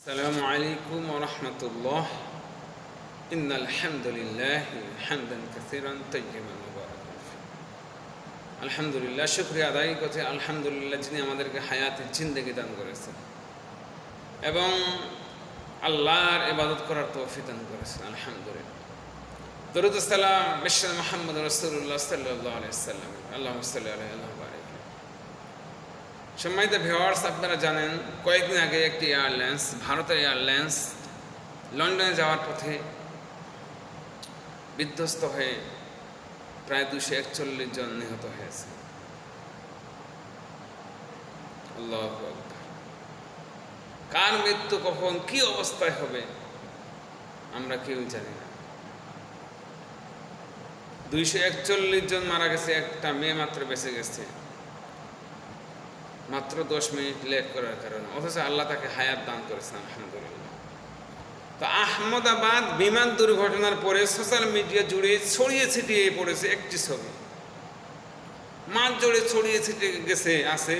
السلام عليكم ورحمة الله إن الحمد لله حمدا كثيرا طيبا مباركا فيه الحمد لله শুকরিয়া আদায় করতে আলহামদুলিল্লাহ যিনি আমাদেরকে হায়াতের জিন্দেগি দান করেছেন এবং আল্লাহর ইবাদত করার তৌফিক দান করেছেন আলহামদুলিল্লাহ দরুদ ও সালাম মিশন মুহাম্মদ রাসূলুল্লাহ সাল্লাল্লাহু আলাইহি ওয়াসাল্লাম আল্লাহুম্মা সাল্লি আলাইহি ওয়া বারিক। সম্মানিত ভিউয়ার্স, আপনারা জানেন কয়েকদিন আগে একটি এয়ারলাইন্স, ভারতের এয়ারলাইন্স লন্ডনে যাওয়ার পথে বিধ্বস্ত হয়ে প্রায় 241 জন নিহত হয়েছে। আল্লাহু আকবার। কার মৃত্যু কখন কি অবস্থায় হবে আমরা কেউ জানি না। 241 জন মারা গেছে, একটা মেয়ে মাত্র বেঁচে গেছে মাত্র 10 মিনিট লেট করার কারণে, অথচ আল্লাহ তাকে হায়াত দান করেছেন আলহামদুলিল্লাহ। তো আহমদাবাদ বিমান দুর্ঘটনার পরে সোশ্যাল মিডিয়া জুড়ে ছড়িয়ে ছিটিয়ে পড়েছে একটি ছবি, মাঠ জুড়ে ছড়িয়ে ছিটিয়ে গেছে আছে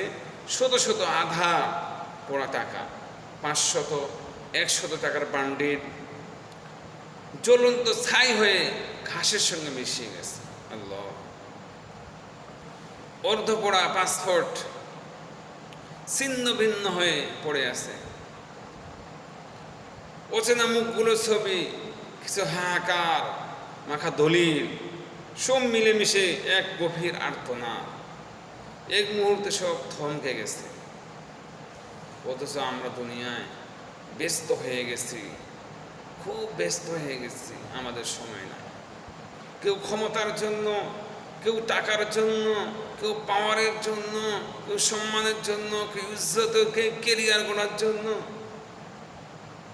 শত শত আধা পোড়া টাকা, 500-100 টাকার বান্ডিল জ্বলন্ত ছাই হয়ে ঘাসের সঙ্গে মিশিয়ে গেছে। আল্লাহ, অর্ধ পোড়া পাসপোর্ট ছিন্ন ভিন্ন হয়ে পড়ে আছে, অচেনা মুখগুলো ছবি, কিছু হাহাকার মাখা দলিল, সব মিলেমিশে এক গভীর আর্তনাদ। এক মুহূর্তে সব থমকে গেছে, অথচ আমরা দুনিয়ায় ব্যস্ত হয়ে গেছি, খুব ব্যস্ত হয়ে গেছি, আমাদের সময় না। কেউ ক্ষমতার জন্য, কেউ টাকার জন্য, কেউ পাওয়ারের জন্য, কেউ সম্মানের জন্য, কেউ ইজ্জত, কেউ কেরিয়ার গড়ার জন্য,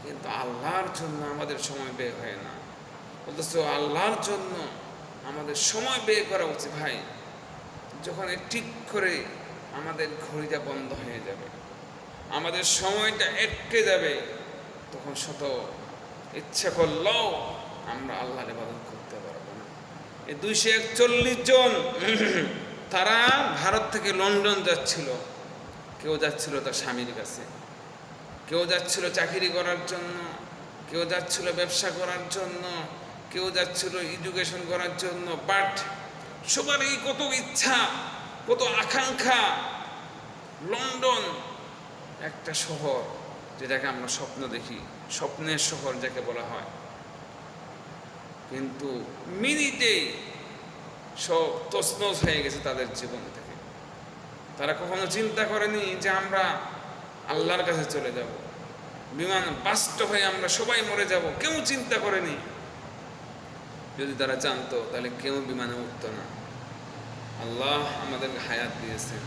কিন্তু আল্লাহর জন্য আমাদের সময় ব্যয় হয় না। অথচ আল্লাহর জন্য আমাদের সময় ব্যয় করা উচিত ভাই। যখন ঠিক করে আমাদের ঘড়িটা বন্ধ হয়ে যাবে, আমাদের সময়টা আটকে যাবে, তখন শত ইচ্ছা করলেও আমরা আল্লাহর ইবাদত করতে পারবো না। এই 241 জন তারা ভারত থেকে লন্ডন যাচ্ছিল। কেউ যাচ্ছিল তার স্বামীর কাছে, কেউ যাচ্ছিল চাকরি করার জন্য, কেউ যাচ্ছিল ব্যবসা করার জন্য, কেউ যাচ্ছিল এডুকেশন করার জন্য। বাট সবারই কত ইচ্ছা, কত আকাঙ্ক্ষা। লন্ডন একটা শহর যেটাকে আমরা স্বপ্ন দেখি, স্বপ্নের শহর যাকে বলা হয়, কিন্তু মিনিটে সব তছনছ হয়ে গেছে তাদের জীবন থেকে। তারা কখনো চিন্তা করেনি যে আমরা আল্লাহর কাছে চলে যাব, বিমান বাস্ট হয়ে আমরা সবাই মরে যাব, কেউ চিন্তা করেনি। যদি তারা জানতো তাহলে কেউ বিমানে উঠতো না। আল্লাহ আমাদেরকে হায়াত দিয়েছেন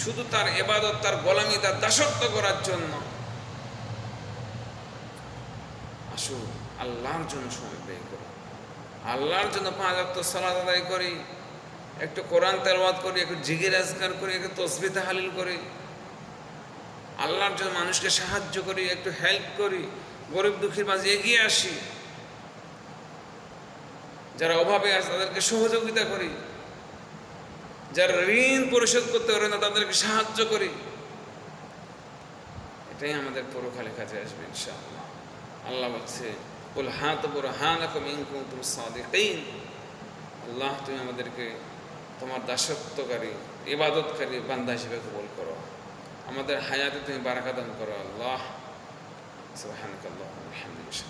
শুধু তার ইবাদত, তার গোলামি, তার দাসত্ব করার জন্য। আসুন আল্লাহর জন্য সময় ব্যয় করি, আল্লাহর জন্য 5 ওয়াক্ত সালাত আদায় করি, একটু কোরআন তেলাওয়াত করি, একটু জিকির আজকার করি, একটু তাসবিহ তাহলিল করি, আল্লাহর জন্য মানুষকে সাহায্য করি, একটু হেল্প করি, গরিব দুঃখীর মাঝে এগিয়ে আসি, যারা অভাবে আছে তাদেরকে সহযোগিতা করি, যারা ঋণ পরিশোধ করতে পারে না তাদেরকে সাহায্য করি। এটাই আমাদের পরকালে কাজে আসবে ইনশাআল্লাহ। আল্লাহ বলছে, কুল হাতু বুরহানাকুম ইন কুনতুম সাদিকিন। আল্লাহ, তুমি আমাদেরকে তোমার দাসত্বকারী, ইবাদতকারী বান্দা হিসেবে কবুল করো, আমাদের হায়াতে তুমি বারাকা দান করো। আল্লাহ সুবহানাকাল্লাহু ওয়া বিহামদিকা।